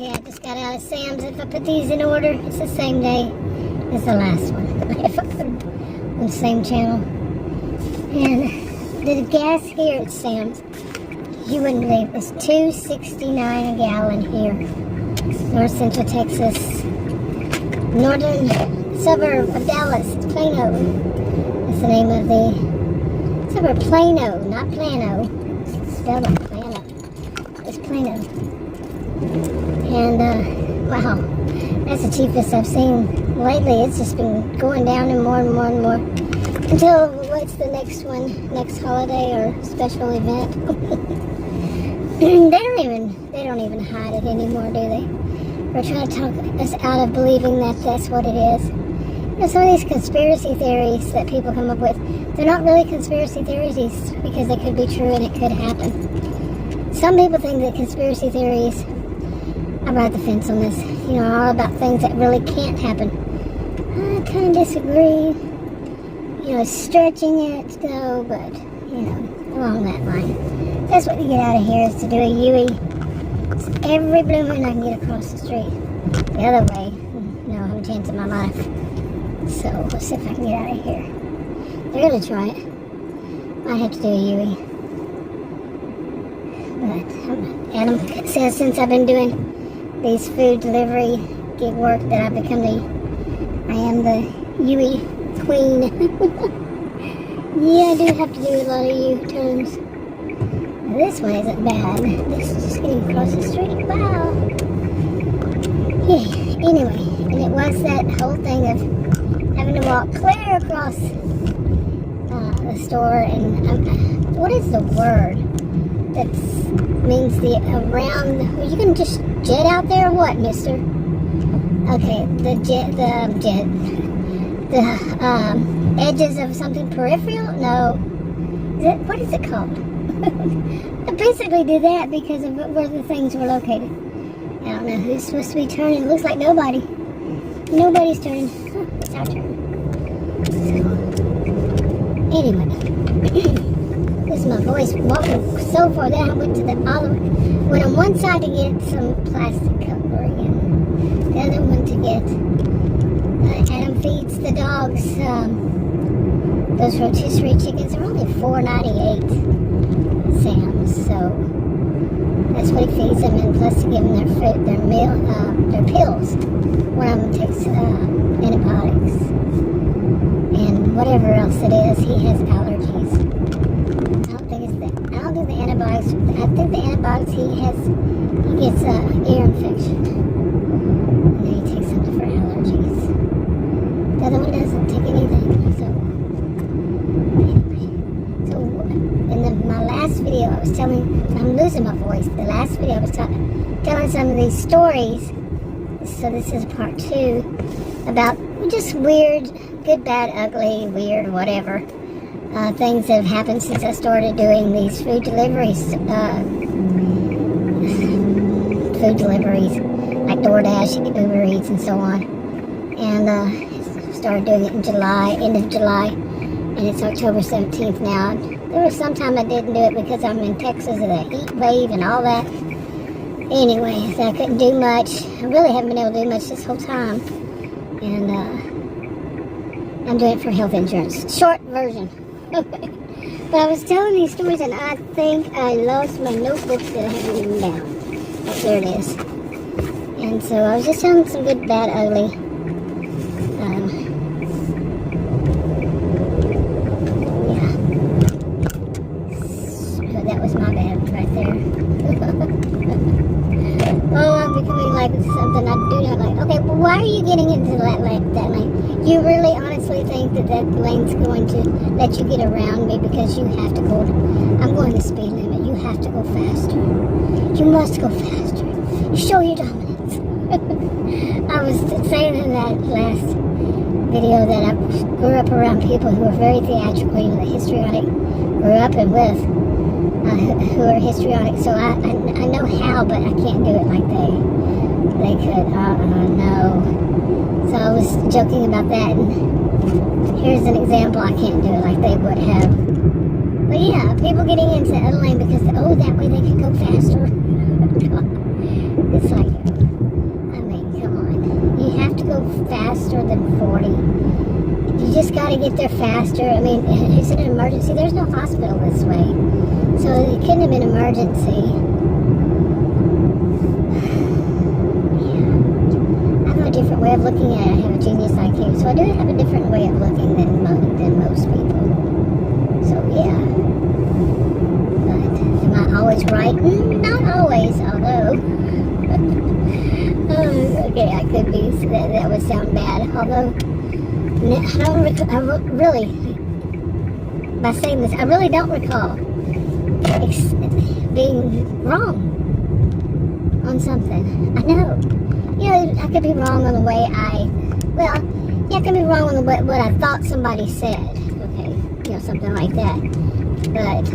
Okay, I just got out of Sam's. If I put these in order, it's the same day as the last one. If I put them on the same channel. And the gas here at Sam's, you wouldn't believe, it's $2.69 a gallon here. North Central Texas, northern suburb of Dallas. It's Plano. That's the name of the suburb. Plano, not Plano. Spell it Plano. It's Plano. And wow, that's the cheapest I've seen lately. It's just been going down and more and more and more until what's the next one? Next holiday or special event? They don't even hide it anymore, do they? Or try to talk us out of believing that that's what it is. You know, some of these conspiracy theories that people come up with, they're not really conspiracy theories because they could be true and it could happen. Some people think that conspiracy theories, I'm right the fence on this, you know, are all about things that really can't happen. I kind of disagree. You know, stretching it though, but, you know, along that line. That's what you get out of here, is to do a Yui. It's every blue moon I can get across the street. The other way, no, I have a chance in my life. So, let's see if I can get out of here. They're going to try it. Might have to do a Yui. But Adam says since I've been doing these food delivery gig work that I am the Yui queen. Yeah, I do have to do a lot of U-turns. This one isn't bad. This is just getting across the street. Wow. Yeah, anyway, and it was that whole thing of having to walk clear across the store. And what is the word that means the around? Well, you can just jet out there or what, mister? Okay, the edges of something peripheral? No. What is it called? I basically did that because of where the things were located. I don't know who's supposed to be turning. It looks like nobody. Nobody's turning. Huh, it's our turn. So, anyway. This is my voice walking so far that I went on one side to get some plastic covering and the other one to get Adam feeds the dogs those rotisserie chickens. Are only $4.98 Sam's, so that's what he feeds them, and plus to give them their food, their pills. One of them takes antibiotics and whatever else it is. He has allergies. I don't think the antibiotics. I think the antibiotics he gets ear infection, and then he takes something for allergies. The other one doesn't take anything. So in my last video, I was I'm losing my voice. The last video, I was telling some of these stories. So this is part 2 about just weird, good, bad, ugly, weird, whatever things that have happened since I started doing these food deliveries. Food deliveries like Doordash and Uber Eats and so on. And started doing it in July, end of July, and it's October 17th now. There was some time I didn't do it because I'm in Texas and the heat wave and all that. Anyway, so I couldn't do much. I really haven't been able to do much this whole time. And I'm doing it for health insurance. Short version. But I was telling these stories and I think I lost my notebook that I had written down. Oh, there it is. And so I was just telling some good, bad, ugly. That was my bad right there. Oh, I'm becoming like something I do not like. Okay, but why are you getting into that lane? You really honestly think that lane's going to let you get around me because you have to go, I'm going the speed limit. You have to go faster. You must go faster. Show your dominance. I was saying in that last video that I grew up around people who are very theatrical, you know, the histrionic, grew up and with. Who are histrionic, so I know how, but I can't do it like they could. No. So I was joking about that, and here's an example. I can't do it like they would have. But yeah, people getting into the other lane because that way they can go faster. It's like faster than 40. You just got to get there faster. I mean, it's an emergency. There's no hospital this way. So it couldn't have been an emergency. Yeah. I have a different way of looking at it. I have a genius IQ. So I do have a different way of looking than most people. So yeah. But am I always right? Not always, although... okay, I could be. That would sound bad. Although, by saying this, I really don't recall being wrong on something. I know. You know, I could be wrong on the way I could be wrong on the way, what I thought somebody said. Okay, you know, something like that. But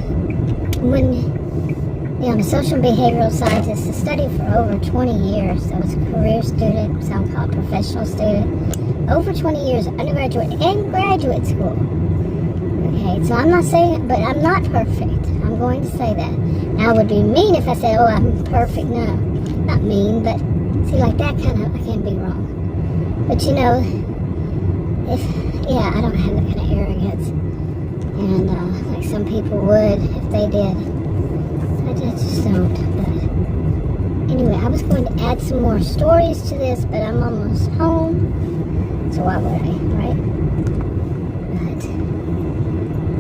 when, you know, I'm a social and behavioral scientist. I studied for over 20 years. I was a career student, some call professional student. Over 20 years, undergraduate and graduate school. Okay, so I'm not saying, but I'm not perfect. I'm going to say that. Now, it would be mean if I said, oh, I'm perfect. No, not mean, but see, like that kind of, I can't be wrong. But you know, I don't have that kind of arrogance. And like some people would if they did. I just don't. But anyway, I was going to add some more stories to this, but I'm almost home. So why would I, right? But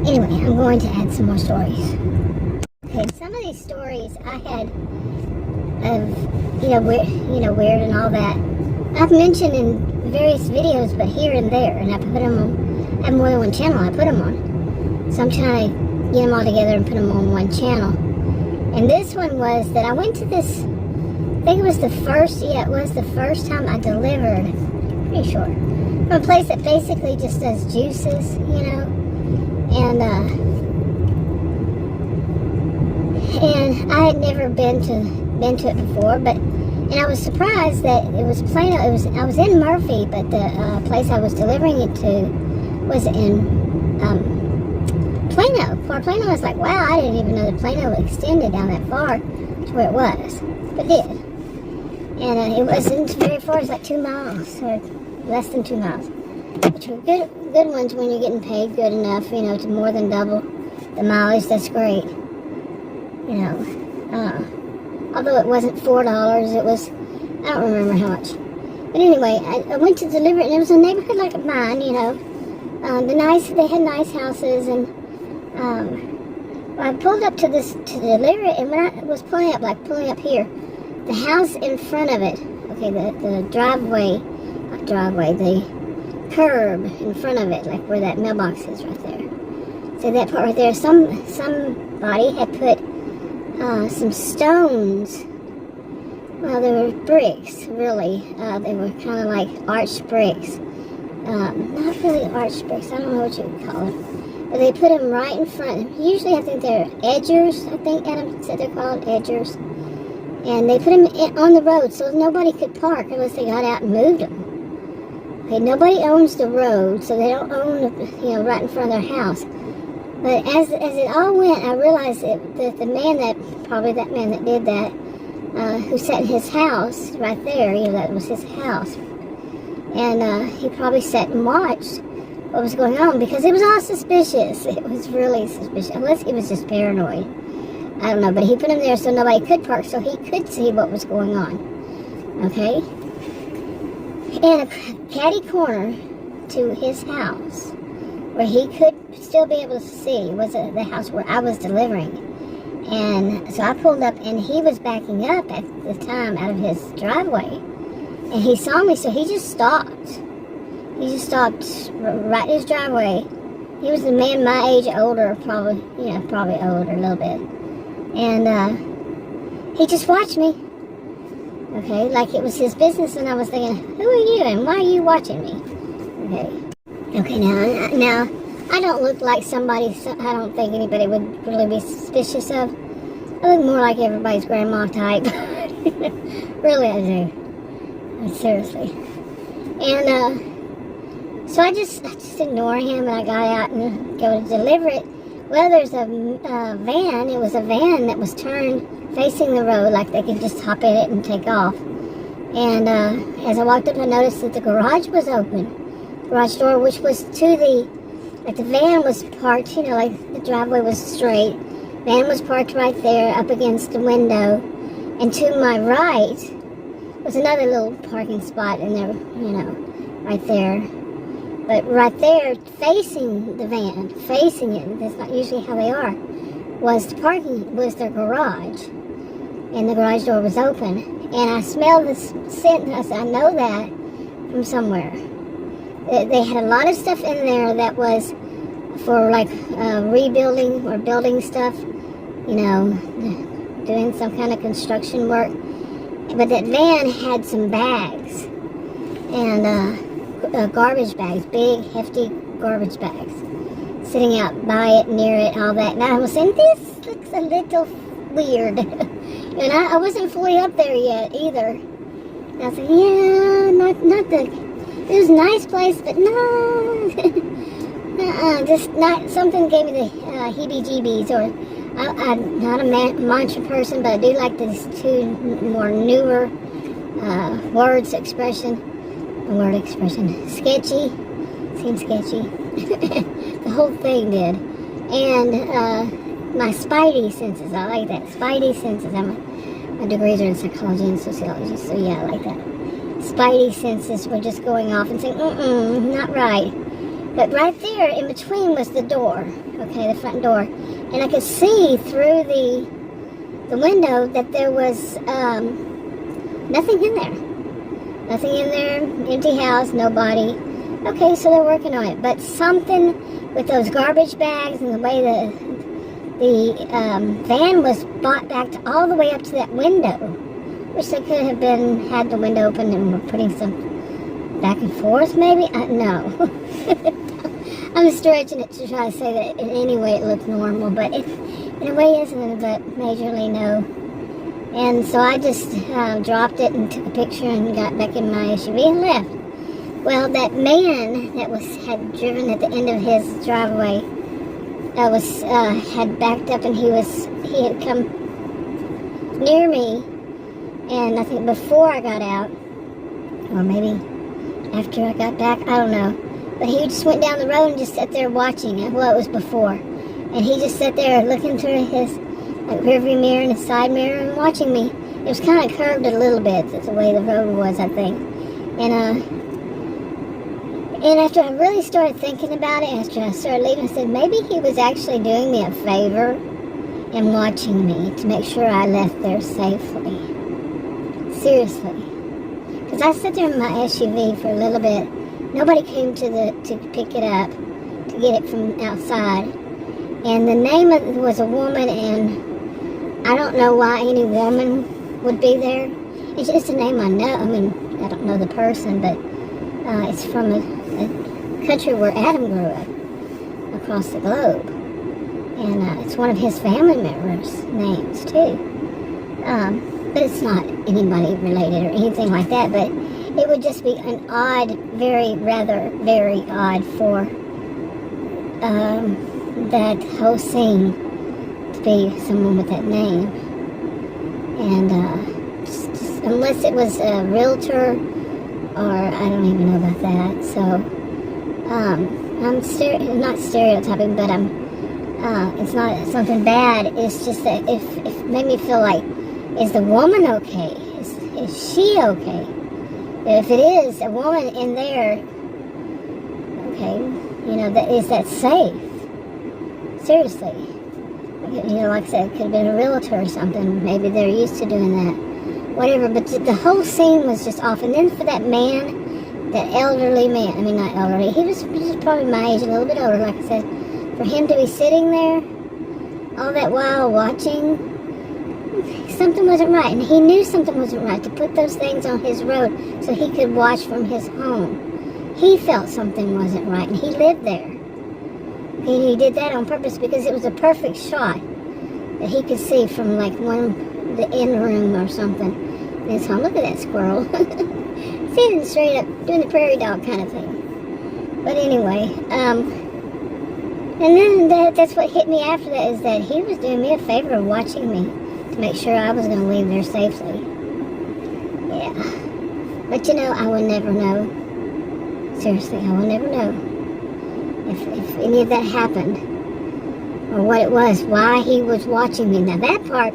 anyway, I'm going to add some more stories. Okay, some of these stories I had of, weird and all that, I've mentioned in various videos, but here and there, and I put them on, I have more than one channel I put them on. So I'm trying to get them all together and put them on one channel. And this one was that I went to this, I think it was the first time I delivered, pretty sure, from a place that basically just does juices, you know, and I had never been to it before, and I was surprised that it was Plano. I was in Murphy, but the place I was delivering it to was in Plano. Far Plano. I was like, wow, I didn't even know that Plano extended down that far to where it was, but it did. And it wasn't very far. It was like 2 miles, or less than 2 miles, which were good ones when you're getting paid good enough, you know, to more than double the mileage. That's great, you know. Although it wasn't $4, it was, I don't remember how much. But anyway, I went to deliver it, and it was a neighborhood like mine, you know. They had nice houses, and I pulled up to deliver it, and when I was pulling up here, the house in front of it, okay, the the curb in front of it, like where that mailbox is right there. So that part right there, somebody had put some stones. Well, they were bricks, really. They were kind of like arched bricks. Not really arched bricks. I don't know what you would call them. But they put them right in front. Usually, I think they're edgers. I think Adam said they're called edgers. And they put them on the road so nobody could park unless they got out and moved them. Okay, nobody owns the road, so they don't own, right in front of their house. But as it all went, I realized that the man that man that did that, who sat in his house right there, that was his house. And he probably sat and watched what was going on, because it was all suspicious. It was really suspicious, unless he was just paranoid. I don't know, but he put him there so nobody could park, so he could see what was going on. Okay? And a catty corner to his house, where he could still be able to see, was the house where I was delivering. And so I pulled up, and he was backing up at the time out of his driveway. And he saw me, so he just stopped. He just stopped right in his driveway. He was a man my age, older, probably older a little bit. And he just watched me. Okay, like it was his business, and I was thinking, who are you, and why are you watching me? Okay, now, I don't look like somebody, I don't think anybody would really be suspicious of. I look more like everybody's grandma type. Really, I do. Seriously. And so I just ignore him, and I got out and go to deliver it. Well, there's a van. It was a van that was turned facing the road, like they could just hop in it and take off. And as I walked up, I noticed that the garage was open. Garage door, which was to the, like the van was parked, you know, like the driveway was straight. Van was parked right there up against the window. And to my right was another little parking spot in there, you know, right there. But right there, facing the van, facing it, that's not usually how they are, was the parking, was their garage. And the garage door was open. And I smelled this scent, and I said, I know that from somewhere. They had a lot of stuff in there that was for like rebuilding or building stuff, you know, doing some kind of construction work. But that van had some bags and garbage bags, big, hefty garbage bags, sitting out by it, near it, all that. And I was saying, this looks a little weird. And I wasn't fully up there yet either. And I said, yeah, not the, it was a nice place, but no, just not, something gave me the heebie-jeebies, or I'm not a mantra person, but I do like these two more newer expression, sketchy, seemed sketchy, the whole thing did, and my Spidey senses, I like that, Spidey senses, my degrees are in psychology and sociology, so yeah, I like that. Spidey senses were just going off and saying, not right. But right there in between was the door, okay, the front door. And I could see through the window that there was nothing in there. Nothing in there, empty house, nobody. Okay, so they're working on it. But something with those garbage bags and the way the van was brought back all the way up to that window. Wish they could have had the window open and were putting some back and forth, maybe? No. I'm stretching it to try to say that in any way it looks normal, but it in a way isn't, but majorly no. And so I just dropped it and took a picture and got back in my SUV and left. Well, that man that had driven at the end of his driveway had backed up, and he had come near me. And I think before I got out, or maybe after I got back, I don't know. But he just went down the road and just sat there watching it. Well, it was before. And he just sat there looking through his rearview mirror and his side mirror and watching me. It was kind of curved a little bit. That's the way the road was, I think. And after I really started thinking about it, after I started leaving, I said, maybe he was actually doing me a favor and watching me to make sure I left there safely. Seriously. Because I sat there in my SUV for a little bit. Nobody came to pick it up, to get it from outside. And the name of it was a woman, and I don't know why any woman would be there. It's just a name I know. I mean, I don't know the person, but it's from a country where Adam grew up, across the globe. And it's one of his family members' names, too. But it's not anybody related or anything like that, but it would just be an odd, very odd for that whole scene to be someone with that name. And just, unless it was a realtor, or I don't even know about that. So I'm not stereotyping, but it's not something bad. It's just that if it made me feel like, is the woman okay? Is she okay? If it is a woman in there, okay, you know, is that safe? Seriously. You know, like I said, it could have been a realtor or something. Maybe they're used to doing that. Whatever, but the whole scene was just off. And then for that man, that elderly man, I mean, not elderly, he was probably my age, a little bit older, like I said, for him to be sitting there all that while watching, something wasn't right, and he knew something wasn't right to put those things on his road so he could watch from his home. He felt something wasn't right, and he lived there. And he did that on purpose because it was a perfect shot that he could see from like the end room or something in his home. Look at that squirrel. Sitting straight up, doing the prairie dog kind of thing. But anyway, and then that's what hit me after that, is that he was doing me a favor of watching me to make sure I was going to leave there safely. Yeah. But you know, I will never know. Seriously, I will never know if any of that happened or what it was, why he was watching me. Now that part,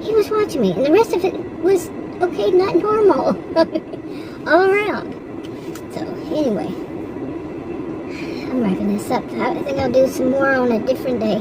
he was watching me, and the rest of it was okay, not normal, all around. So anyway, I'm wrapping this up. I think I'll do some more on a different day.